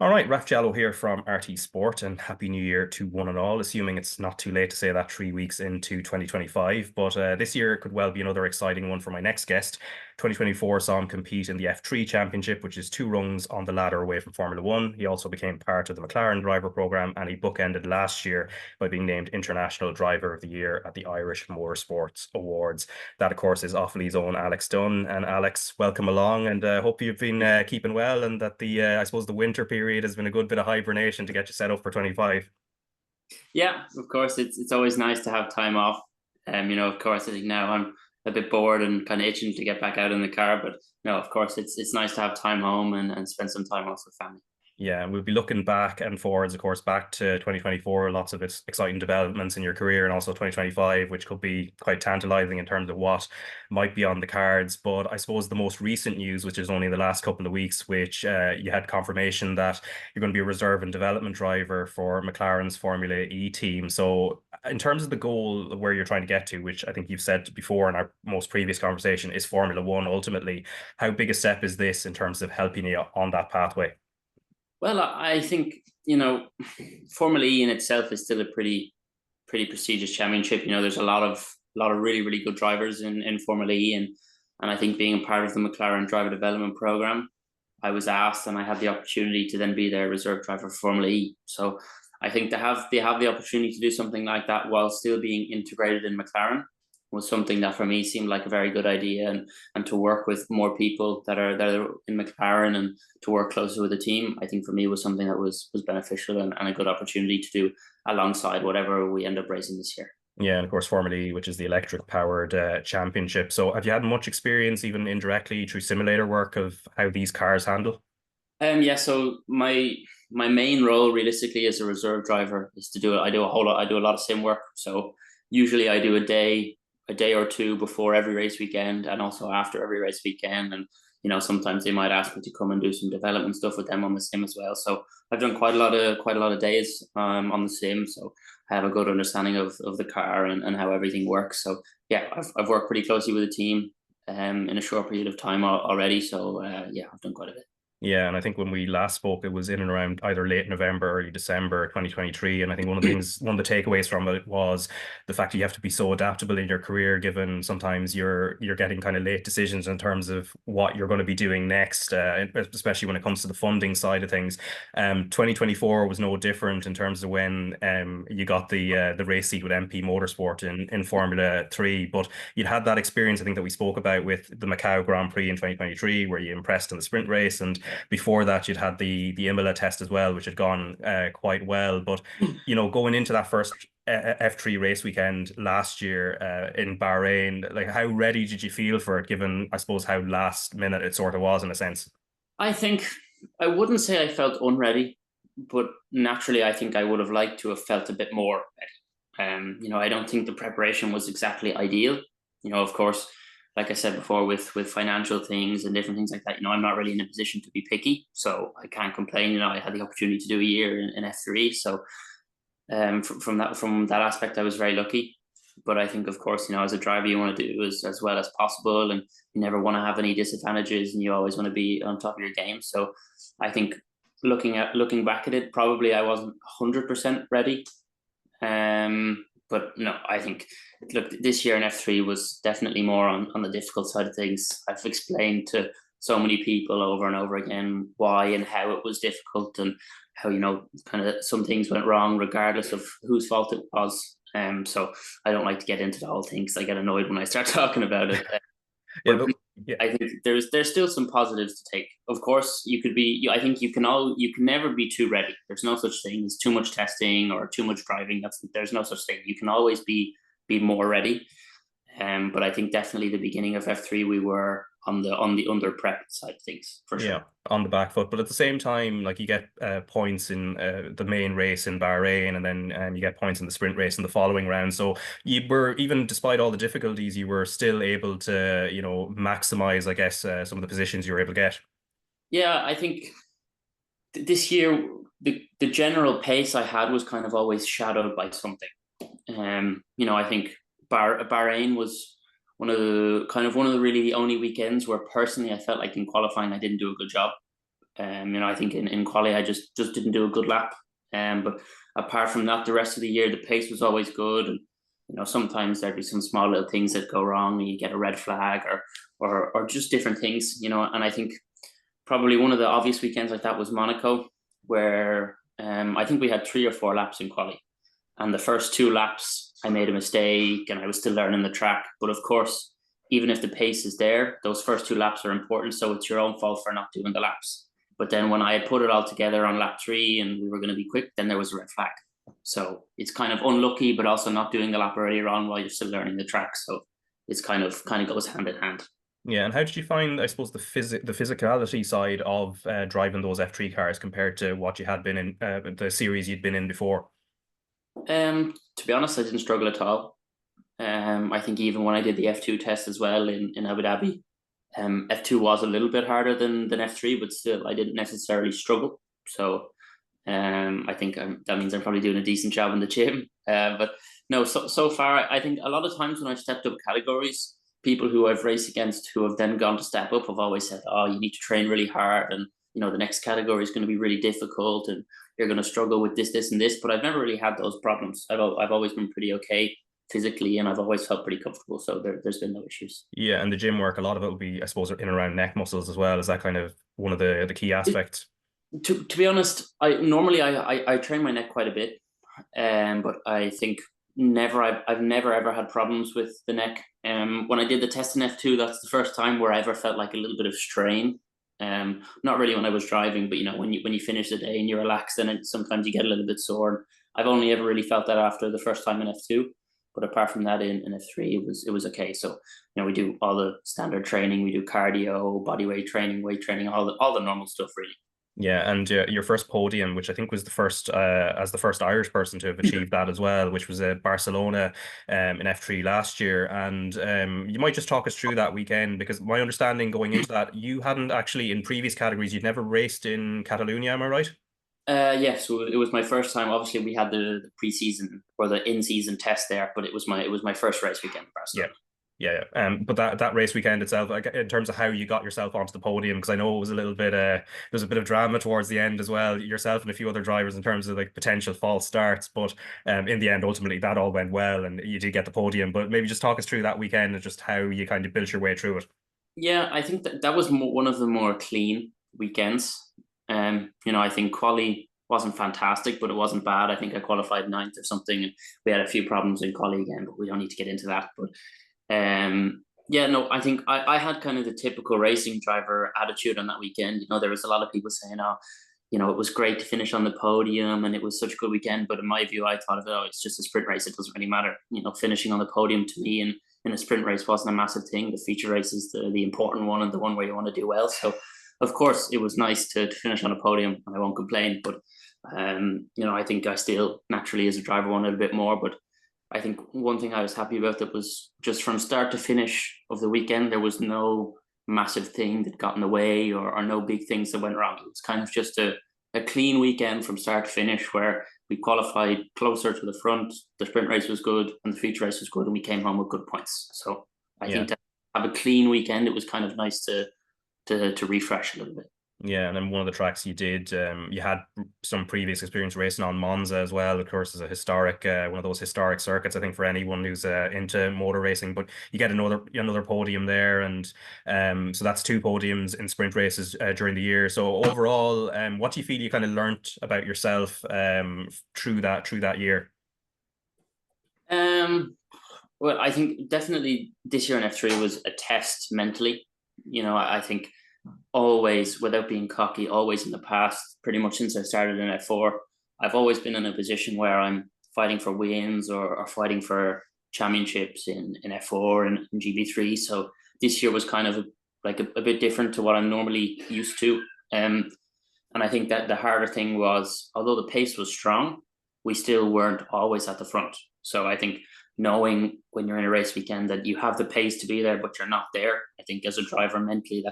All right, Raf Diallo here from RT Sport, and Happy New Year to one and all, assuming it's not too late to say that 3 weeks into 2025. But this year could well be another exciting one for my next guest. 2024 saw him compete in the F3 Championship, which is two rungs on the ladder away from Formula One. He also became part of the McLaren driver program, and he bookended last year by being named International Driver of the Year at the Irish Motorsports Awards. That, of course, is Offaly's own Alex Dunne. And Alex, welcome along, and hope you've been keeping well, and that I suppose the winter period has been a good bit of hibernation to get you set up for 25. Yeah, of course, it's always nice to have time off. Of course, I think now I'm a bit bored and kind of itching to get back out in the car. But no, of course, it's nice to have time home and spend some time off with family. Yeah, and we'll be looking back and forwards, of course, back to 2024, lots of exciting developments in your career, and also 2025, which could be quite tantalizing in terms of what might be on the cards. But I suppose the most recent news, which is only in the last couple of weeks, which you had confirmation that you're going to be a reserve and development driver for McLaren's Formula E team. So in terms of the goal where you're trying to get to, which I think you've said before in our most previous conversation, is Formula One ultimately, how big a step is this in terms of helping you on that pathway? Well, I think Formula E in itself is still a pretty prestigious championship. There's a lot of really good drivers in Formula E, and I think being a part of the McLaren driver development program, I was asked and I had the opportunity to then be their reserve driver for Formula E. So I think they have the opportunity to do something like that while still being integrated in McLaren was something that for me seemed like a very good idea, and to work with more people that are in McLaren and to work closer with the team, I think for me was something that was beneficial and a good opportunity to do alongside whatever we end up racing this year. Yeah, and of course, Formula E, which is the electric powered championship. So, have you had much experience, even indirectly through simulator work, of how these cars handle? Yeah, so my main role realistically as a reserve driver is to do it. I do a lot of sim work. So usually I do a day or two before every race weekend and also after every race weekend. And sometimes they might ask me to come and do some development stuff with them on the sim as well. So I've done quite a lot of days on the sim. So I have a good understanding of the car and how everything works. So yeah, I've worked pretty closely with the team in a short period of time already. So yeah, I've done quite a bit. Yeah, and I think when we last spoke, it was in and around either late November, early December 2023. And I think one of the takeaways from it was the fact that you have to be so adaptable in your career, given sometimes you're getting kind of late decisions in terms of what you're going to be doing next, especially when it comes to the funding side of things. 2024 was no different in terms of when you got the race seat with MP Motorsport in Formula 3. But you'd had that experience, I think, that we spoke about with the Macau Grand Prix in 2023, where you impressed in the sprint race, and before that, you'd had the Imola test as well, which had gone quite well. But going into that first F3 race weekend last year in Bahrain, like how ready did you feel for it, given I suppose how last minute it sort of was in a sense? I think I wouldn't say I felt unready, but naturally, I think I would have liked to have felt a bit more ready. I don't think the preparation was exactly ideal. Of course, like I said before, with financial things and different things like that, I'm not really in a position to be picky, so I can't complain. I had the opportunity to do a year in F3, so from that aspect, I was very lucky. But I think, of course, as a driver, you want to do as well as possible, and you never want to have any disadvantages, and you always want to be on top of your game. So I think looking back at it, probably I wasn't 100% ready. But no, I think look, this year in F3 was definitely more on the difficult side of things. I've explained to so many people over and over again why and how it was difficult, and how kind of some things went wrong regardless of whose fault it was. So I don't like to get into the whole thing because I get annoyed when I start talking about it. Yeah, But yeah. I think there's still some positives to take. Of course, you could be. I think you can never be too ready. There's no such thing as too much testing or too much driving. There's no such thing. You can always be more ready. But I think definitely the beginning of F3 we were on the under prep side of things for Yeah, sure. on the back foot, but at the same time, like you get points in the main race in Bahrain, and then you get points in the sprint race in the following round. So you were, even despite all the difficulties, you were still able to, maximize, I guess, some of the positions you were able to get. Yeah, I think this year the general pace I had was kind of always shadowed by something. I think Bahrain was one of the really the only weekends where personally I felt like in qualifying I didn't do a good job. I think in quali I just didn't do a good lap. But apart from that, the rest of the year the pace was always good. And sometimes there'd be some small little things that go wrong, and you get a red flag or just different things. And I think probably one of the obvious weekends like that was Monaco, where I think we had 3 or 4 laps in quali, and the first 2 laps I made a mistake and I was still learning the track. But of course, even if the pace is there, those first 2 laps are important. So it's your own fault for not doing the laps. But then when I had put it all together on lap 3 and we were going to be quick, then there was a red flag. So it's kind of unlucky, but also not doing the lap earlier on while you're still learning the track. So it's kind of goes hand in hand. Yeah, and how did you find, I suppose, the physicality side of driving those F3 cars compared to what you had been in the series you'd been in before? To be honest, I didn't struggle at all. I think even when I did the F2 test as well in Abu Dhabi, F2 was a little bit harder than F3, but still I didn't necessarily struggle. So I think that means I'm probably doing a decent job in the gym. But no, so far I think a lot of times when I've stepped up categories, people who I've raced against who have then gone to step up have always said, "Oh, you need to train really hard, and the next category is going to be really difficult, and you're going to struggle with this, and this." But I've never really had those problems. I've always been pretty okay physically, and I've always felt pretty comfortable. So there's been no issues. Yeah, and the gym work, a lot of it will be, I suppose, in and around neck muscles as well. Is that kind of one of the key aspects? To be honest, I train my neck quite a bit, but I think I've never ever had problems with the neck. When I did the test in F2, that's the first time where I ever felt like a little bit of strain. Not really when I was driving, but when you finish the day and you relax, then sometimes you get a little bit sore. I've only ever really felt that after the first time in F2, but apart from that in F3, it was okay. So we do all the standard training, we do cardio, body weight training, all the normal stuff really. Yeah, and your first podium, which I think was the first as the first Irish person to have achieved that as well, which was at Barcelona in F3 last year. And you might just talk us through that weekend, because my understanding going into that, you hadn't actually in previous categories, you'd never raced in Catalonia, am I right? Yeah, so it was my first time. Obviously, we had the preseason or the in-season test there, but it was my first race weekend in Barcelona. Yeah. But that race weekend itself, like, in terms of how you got yourself onto the podium, because I know it was a little bit there was a bit of drama towards the end as well, yourself and a few other drivers in terms of like potential false starts. But in the end, ultimately, that all went well, and you did get the podium. But maybe just talk us through that weekend and just how you kind of built your way through it. Yeah, I think that was one of the more clean weekends. I think quali wasn't fantastic, but it wasn't bad. I think I qualified 9th or something, and we had a few problems in quali again, but we don't need to get into that. But yeah, no, I think I had kind of the typical racing driver attitude on that weekend. There was a lot of people saying, "Oh, it was great to finish on the podium and it was such a good weekend." But in my view, I thought of it, oh, it's just a sprint race. It doesn't really matter. Finishing on the podium to me in a sprint race wasn't a massive thing. The feature race is the important one and the one where you want to do well. So, of course, it was nice to finish on a podium, and I won't complain. But I think I still naturally as a driver wanted a bit more. But I think one thing I was happy about that was just from start to finish of the weekend, there was no massive thing that got in the way or no big things that went wrong. It was kind of just a clean weekend from start to finish, where we qualified closer to the front. The sprint race was good and the feature race was good, and we came home with good points. So I think to have a clean weekend, it was kind of nice to refresh a little bit. Yeah, and then one of the tracks you did, you had some previous experience racing on Monza as well. Of course, is a historic, one of those historic circuits, I think, for anyone who's into motor racing. But you get another podium there, and so that's 2 podiums in sprint races during the year. So overall, what do you feel you kind of learnt about yourself through that year? Well, I think definitely this year in F3 was a test mentally. I think always, without being cocky, always in the past, pretty much since I started in F4, I've always been in a position where I'm fighting for wins or fighting for championships in F4 and in GB3. So this year was kind of a bit different to what I'm normally used to. And I think that the harder thing was, although the pace was strong, we still weren't always at the front. So I think knowing when you're in a race weekend that you have the pace to be there, but you're not there, I think as a driver mentally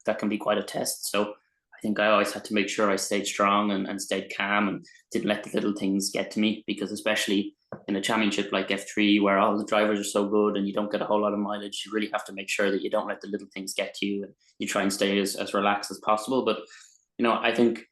that can be quite a test. So I think I always had to make sure I stayed strong and stayed calm and didn't let the little things get to me, because especially in a championship like F3 where all the drivers are so good and you don't get a whole lot of mileage, you really have to make sure that you don't let the little things get to you, and you try and stay as relaxed as possible. But I think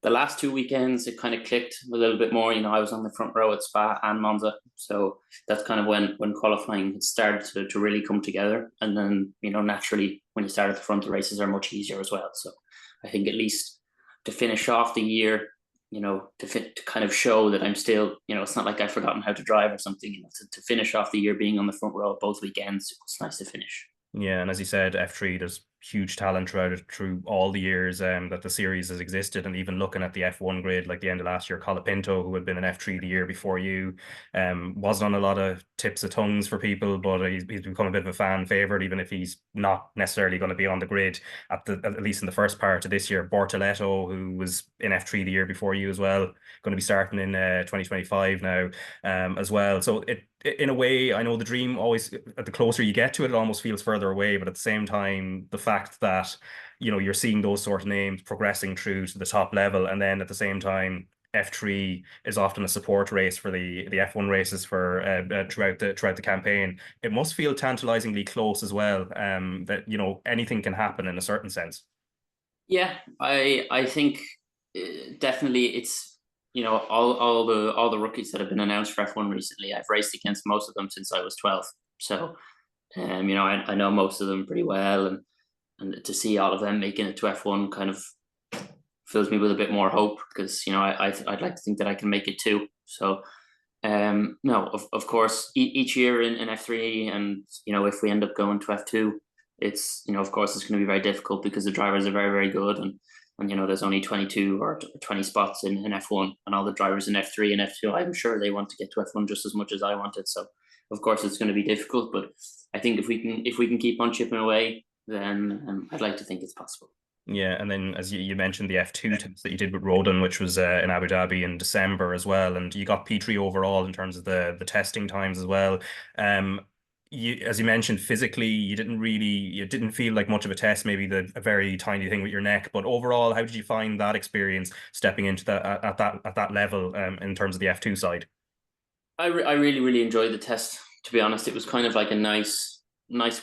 the last 2 weekends it kind of clicked a little bit more. I was on the front row at Spa and Monza, so that's kind of when qualifying had started to really come together. And then naturally when you start at the front, the races are much easier as well. So I think at least to finish off the year, to kind of show that I'm still, it's not like I've forgotten how to drive or something. To finish off the year being on the front row both weekends, it was nice to finish. Yeah, and as you said, F3, there's huge talent through all the years that the series has existed, and even looking at the F1 grid, like the end of last year, Colapinto, who had been an F3 the year before you, wasn't on a lot of tips of tongues for people, but he's become a bit of a fan favorite, even if he's not necessarily going to be on the grid at least in the first part of this year. Bortoletto, who was in F3 the year before you as well, going to be starting in 2025 now, as well. So in a way, I know the dream always, the closer you get to it, it almost feels further away. But at the same time, the fact that, you're seeing those sort of names progressing through to the top level, and then at the same time, F3 is often a support race for the F1 races for throughout the campaign. It must feel tantalizingly close as well. That anything can happen in a certain sense. Yeah, I think definitely it's all the rookies that have been announced for F1 recently. I've raced against most of them since I was 12, so I know most of them pretty well, and to see all of them making it to F1 kind of fills me with a bit more hope, because I'd like to think that I can make it too. So no, of course, each year in F3, and if we end up going to F2, it's of course it's going to be very difficult because the drivers are very, very good, and there's only 22 or 20 spots in F1, and all the drivers in F3 and F2, I'm sure they want to get to F1 just as much as I want it. So of course it's going to be difficult, but I think if we can keep on chipping away, then I'd like to think it's possible. Yeah, and then as you mentioned, the F2 test that you did with Rodin, which was in Abu Dhabi in December as well, and you got P3 overall in terms of the testing times as well. As you mentioned, physically, you didn't feel like much of a test, maybe a very tiny thing with your neck, but overall, how did you find that experience stepping into that at that level in terms of the F2 side? I really, really enjoyed the test. To be honest, it was kind of like a nice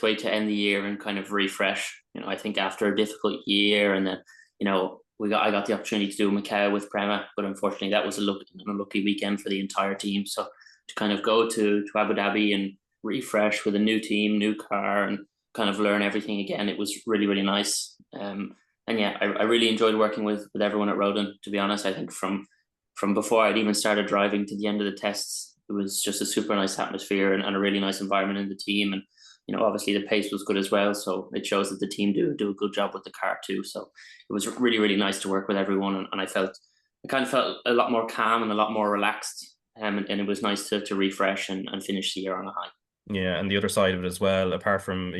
way to end the year and kind of refresh. I think after a difficult year, and then I got the opportunity to do Macau with Prema, but unfortunately that was an unlucky weekend for the entire team. So to kind of go to Abu Dhabi and refresh with a new team, new car, and kind of learn everything again, it was really, really nice. And yeah, I really enjoyed working with everyone at Rodin. To be honest, I think from before I'd even started driving to the end of the tests, it was just a super nice atmosphere, and a really nice environment in the team. And obviously the pace was good as well, so it shows that the team do a good job with the car too. So it was really, really nice to work with everyone, and I kind of felt a lot more calm and a lot more relaxed, and it was nice to refresh and finish the year on a high. Yeah, and the other side of it as well, apart from,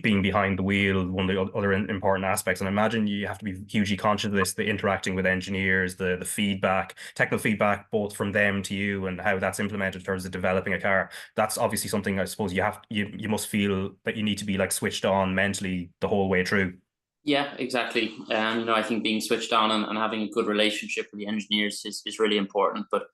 being behind the wheel, one of the other important aspects, and I imagine you have to be hugely conscious of this, the interacting with engineers, the feedback, technical feedback, both from them to you, and how that's implemented in terms of developing a car. That's obviously something I suppose you must feel that you need to be like switched on mentally the whole way through. Yeah, exactly. I think being switched on, and having a good relationship with the engineers is really important. But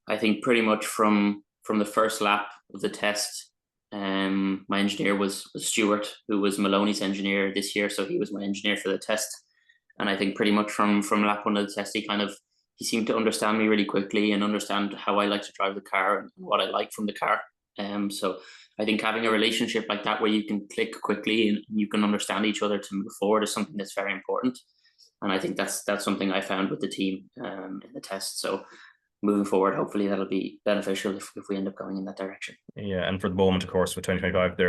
I think pretty much from the first lap of the test, my engineer was Stuart, who was Maloney's engineer this year, so he was my engineer for the test. And I think pretty much from lap one of the test, he seemed to understand me really quickly, and understand how I like to drive the car and what I like from the car. So I think having a relationship like that, where you can click quickly and you can understand each other to move forward, is something that's very important. And I think that's something I found with the team in the test. So moving forward, hopefully that'll be beneficial if we end up going in that direction. Yeah, and for the moment, of course, with 2025,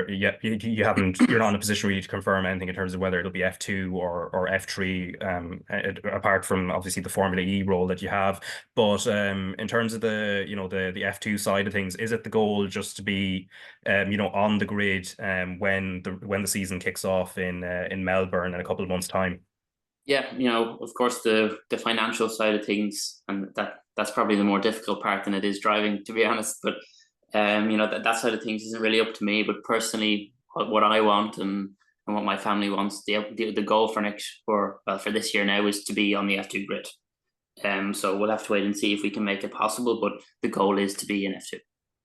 you're not in a position really to confirm anything in terms of whether it'll be F2 or F3, apart from obviously the Formula E role that you have. But in terms of the F2 side of things, is it the goal just to be on the grid when the season kicks off in Melbourne in a couple of months' time? Yeah, of course the financial side of things, and that's probably the more difficult part than it is driving, to be honest. But that side of things isn't really up to me. But personally, what I want, and what my family wants, the goal for this year now is to be on the F2 grid. So we'll have to wait and see if we can make it possible. But the goal is to be in F2.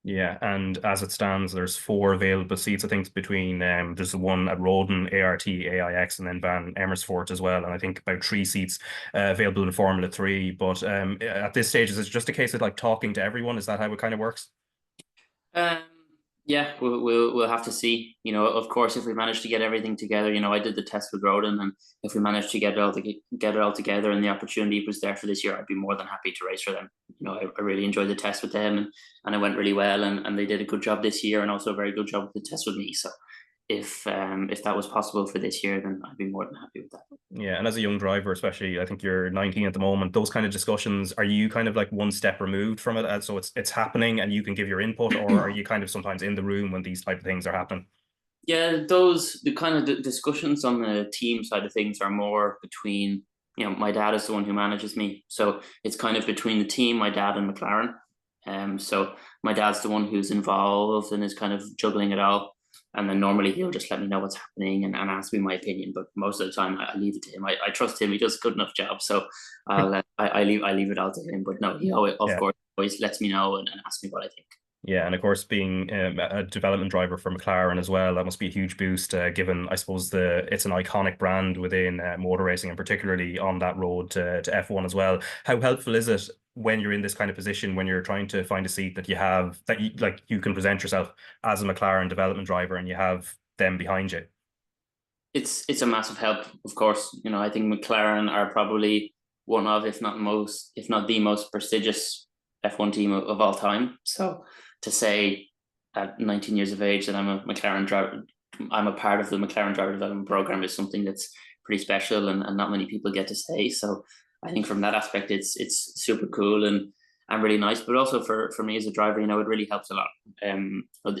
Yeah, and as it stands, there's four available seats. I think between there's the one at Roden, ART, AIX, and then Van Amersfoort as well. And I think about three seats available in Formula Three. But at this stage, is it just a case of like talking to everyone? Is that how it kind of works? Um, yeah, we'll have to see. You know, of course, if we manage to get everything together, you know, I did the test with Roden, and if we manage to get it all together, and the opportunity was there for this year, I'd be more than happy to race for them. You know, I really enjoyed the test with them, and it went really well, and they did a good job this year, and also a very good job with the test with me. So if that was possible for this year, then I'd be more than happy with that. Yeah, and as a young driver, especially, I think you're 19 at the moment. Those kind of discussions, are you kind of like one step removed from it, so it's happening and you can give your input, or are you kind of sometimes in the room when these type of things are happening? Yeah, the kind of discussions on the team side of things are more between, you know, my dad is the one who manages me, so it's kind of between the team, my dad and McLaren. So my dad's the one who's involved and is kind of juggling it all, and then normally he'll just let me know what's happening and ask me my opinion. But most of the time, I leave it to him. I trust him; he does a good enough job, so I leave it all to him. But no, he always, of Yeah. course, always lets me know and asks me what I think. Yeah, and of course, being a development driver for McLaren as well, that must be a huge boost. Given I suppose it's an iconic brand within motor racing, and particularly on that road to F1 as well. How helpful is it when you're in this kind of position, when you're trying to find a seat that you have that you like you can present yourself as a McLaren development driver, and you have them behind you? It's a massive help, of course. You know, I think McLaren are probably one of, if not the most prestigious F1 team of all time. So to say at 19 years of age that I'm a part of the McLaren driver development program is something that's pretty special, and not many people get to say. So I think from that aspect, it's super cool and really nice. But also for me as a driver, you know, it really helps a lot.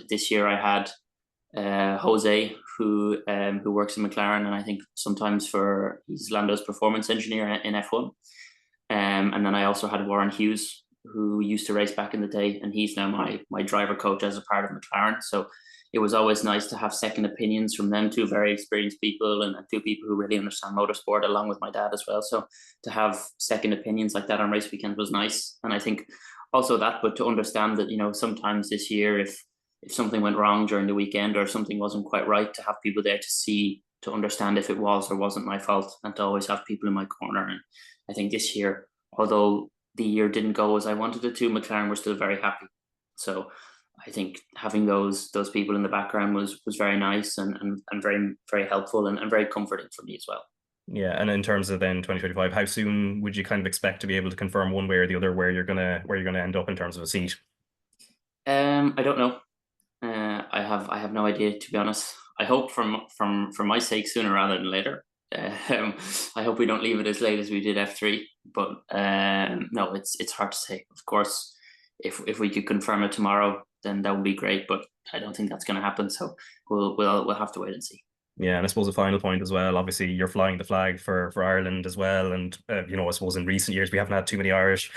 This year I had Jose, who works in McLaren, and I think sometimes he's Lando's performance engineer in F1. And then I also had Warren Hughes, who used to race back in the day, and he's now my driver coach as a part of McLaren. So it was always nice to have second opinions from them, two very experienced people, and two people who really understand motorsport, along with my dad as well. So to have second opinions like that on race weekend was nice, and I think also that, but to understand that, you know, sometimes this year, if something went wrong during the weekend or something wasn't quite right, to have people there to see, to understand if it was or wasn't my fault, and to always have people in my corner. And I think this year, although the year didn't go as I wanted it to, McLaren were still very happy. So I think having those people in the background was very nice, and very, very helpful, and very comforting for me as well. Yeah, and in terms of then 2025, how soon would you kind of expect to be able to confirm one way or the other where you're gonna end up in terms of a seat? I don't know. I have no idea, to be honest. I hope for my sake sooner rather than later. Um, I hope we don't leave it as late as we did F3. But no, it's hard to say. Of course, if we could confirm it tomorrow, then that would be great. But I don't think that's going to happen. So we'll have to wait and see. Yeah, and I suppose a final point as well. Obviously, you're flying the flag for Ireland as well, and I suppose in recent years we haven't had too many Irish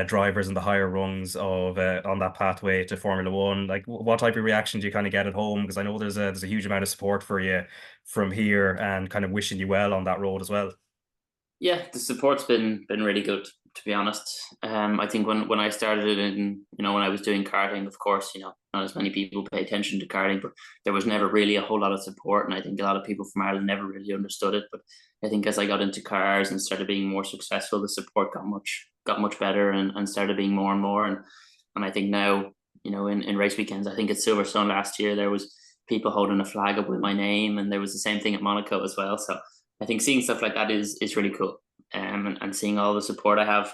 drivers in the higher rungs of on that pathway to Formula One. Like, what type of reaction do you kind of get at home? Because I know there's a huge amount of support for you from here, and kind of wishing you well on that road as well. Yeah, the support's been really good, to be honest. I think when I started in, you know, when I was doing karting, of course, you know, not as many people pay attention to karting, but there was never really a whole lot of support, and I think a lot of people from Ireland never really understood it. But I think as I got into cars and started being more successful, the support got much better, and started being more and more. And I think now, you know, in race weekends, I think at Silverstone last year there was people holding a flag up with my name, and there was the same thing at Monaco as well. So I think seeing stuff like that is really cool, and seeing all the support I have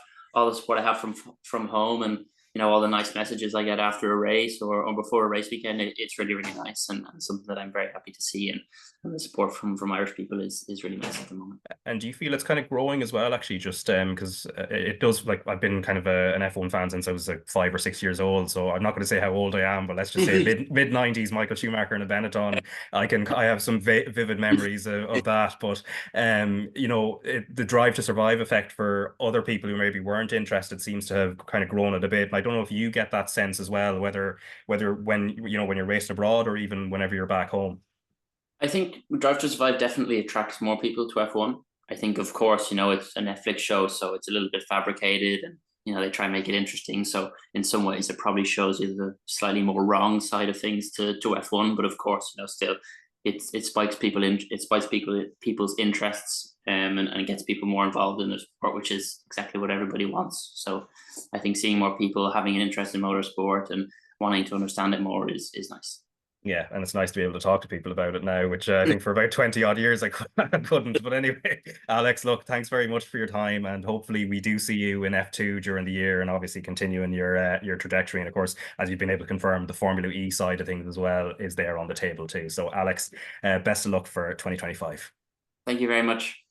from home, and you know, all the nice messages I get after a race or before a race weekend. It's really, really nice, and something that I'm very happy to see, and the support from Irish people is really nice at the moment. And do you feel it's kind of growing as well, actually, just because it does, like, I've been kind of an F1 fan since I was like 5 or 6 years old, so I'm not going to say how old I am, but let's just say mid 90s, Michael Schumacher and a Benetton. I have some vivid memories of that, but the drive to survive effect for other people who maybe weren't interested seems to have kind of grown it a bit. And I don't know if you get that sense as well, whether when you're racing abroad or even whenever you're back home. I think Drive to Survive definitely attracts more people to F1. I think, of course, you know, it's a Netflix show, so it's a little bit fabricated, and they try and make it interesting. So in some ways, it probably shows you the slightly more wrong side of things to F1. But of course, still it spikes people's interests, and it gets people more involved in the sport, which is exactly what everybody wants. So I think seeing more people having an interest in motorsport and wanting to understand it more is nice. Yeah, and it's nice to be able to talk to people about it now, which I think for about 20 odd years I couldn't. But anyway, Alex, look, thanks very much for your time, and hopefully we do see you in F2 during the year, and obviously continuing your trajectory. And of course, as you've been able to confirm, the Formula E side of things as well is there on the table too. So Alex, best of luck for 2025. Thank you very much.